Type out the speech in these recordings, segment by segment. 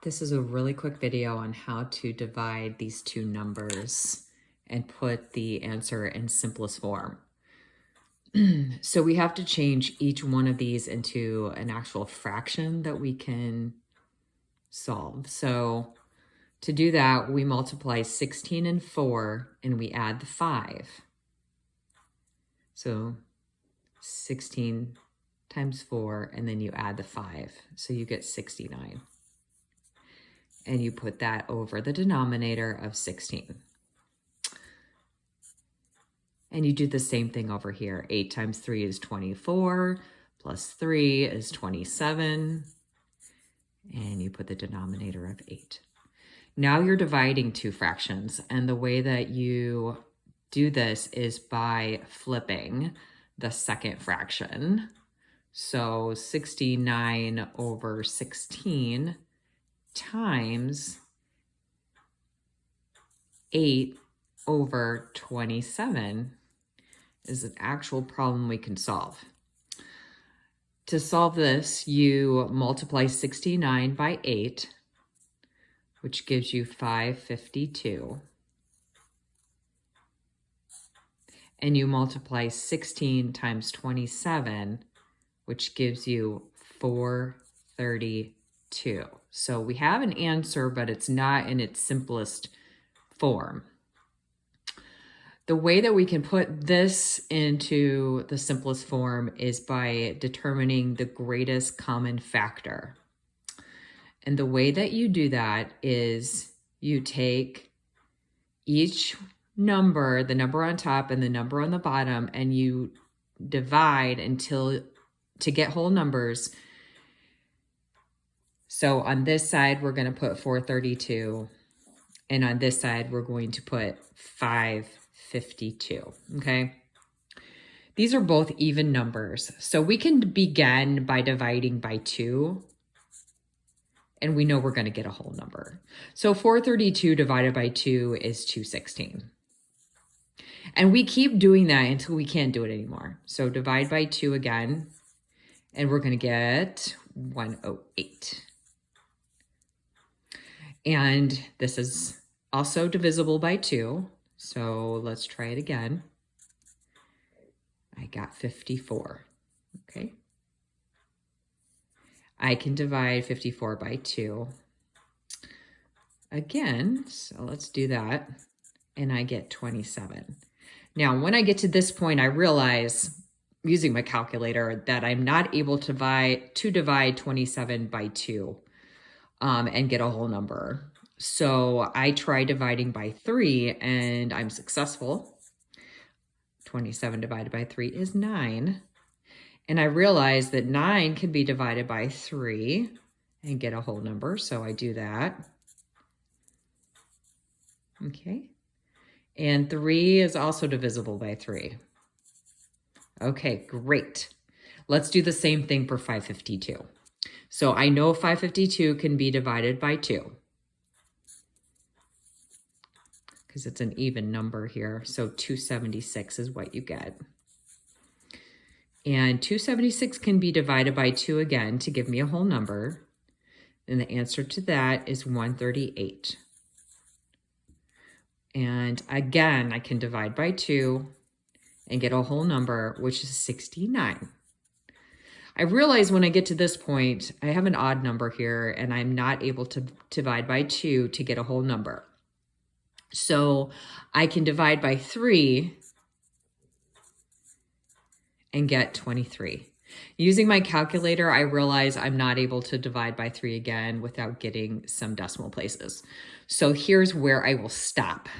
This is a really quick video on how to divide these two numbers and put the answer in simplest form. So we have to change each one of these into an actual fraction that we can solve. So to do that, we multiply 16 and 4 and we add the 5. So 16 times 4 and then you add the 5. So you get 69. And you put that over the denominator of 16. And you do the same thing over here. 8 times 3 is 24, plus 3 is 27, and you put the denominator of 8. Now you're dividing two fractions, and the way that you do this is by flipping the second fraction. So 69 over 16 times 8 over 27 is an actual problem we can solve. To solve this, you multiply 69 by 8, which gives you 552. And you multiply 16 times 27, which gives you 432. So we have an answer, but it's not in its simplest form. The way that we can put this into the simplest form is by determining the greatest common factor. And the way that you do that is you take each number, the number on top and the number on the bottom, and you divide to get whole numbers. So on this side, we're going to put 432. And on this side, we're going to put 552, okay? These are both even numbers. So we can begin by dividing by 2, and we know we're going to get a whole number. So 432 divided by 2 is 216. And we keep doing that until we can't do it anymore. So divide by 2 again, and we're going to get 108. And this is also divisible by 2. So let's try it again. I got 54, okay? I can divide 54 by 2 again, so let's do that, and I get 27. Now, when I get to this point, I realize, using my calculator, that I'm not able to divide 27 by 2 and get a whole number. So I try dividing by 3, and I'm successful. 27 divided by 3 is 9. And I realize that 9 can be divided by 3 and get a whole number, so I do that. Okay. And 3 is also divisible by 3. Okay, great. Let's do the same thing for 552. So I know 552 can be divided by 2 because it's an even number here. So 276 is what you get. And 276 can be divided by 2 again to give me a whole number. And the answer to that is 138. And again, I can divide by 2 and get a whole number, which is 69. I realize when I get to this point, I have an odd number here and I'm not able to divide by 2 to get a whole number. So I can divide by 3 and get 23. Using my calculator, I realize I'm not able to divide by 3 again without getting some decimal places. So here's where I will stop.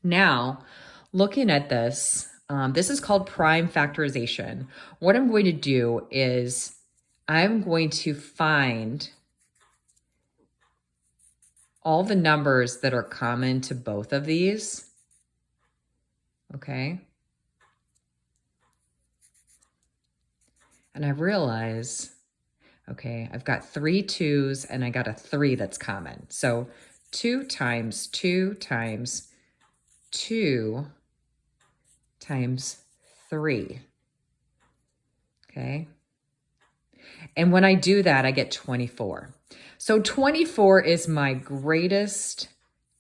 Now, looking at this, this is called prime factorization. What I'm going to do is I'm going to find all the numbers that are common to both of these, okay? And I realize, okay, I've got 3 2s and I got a 3 that's common. So 2 times 2 times 2 times 3, okay? And when I do that, I get 24. So 24 is my greatest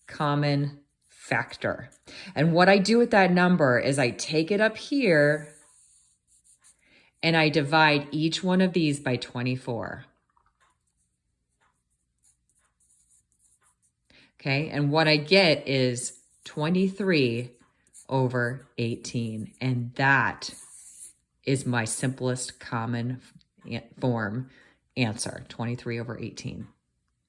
common factor. And what I do with that number is I take it up here and I divide each one of these by 24. Okay, and what I get is 23 over 18. And that is my simplest common form answer, 23 over 18.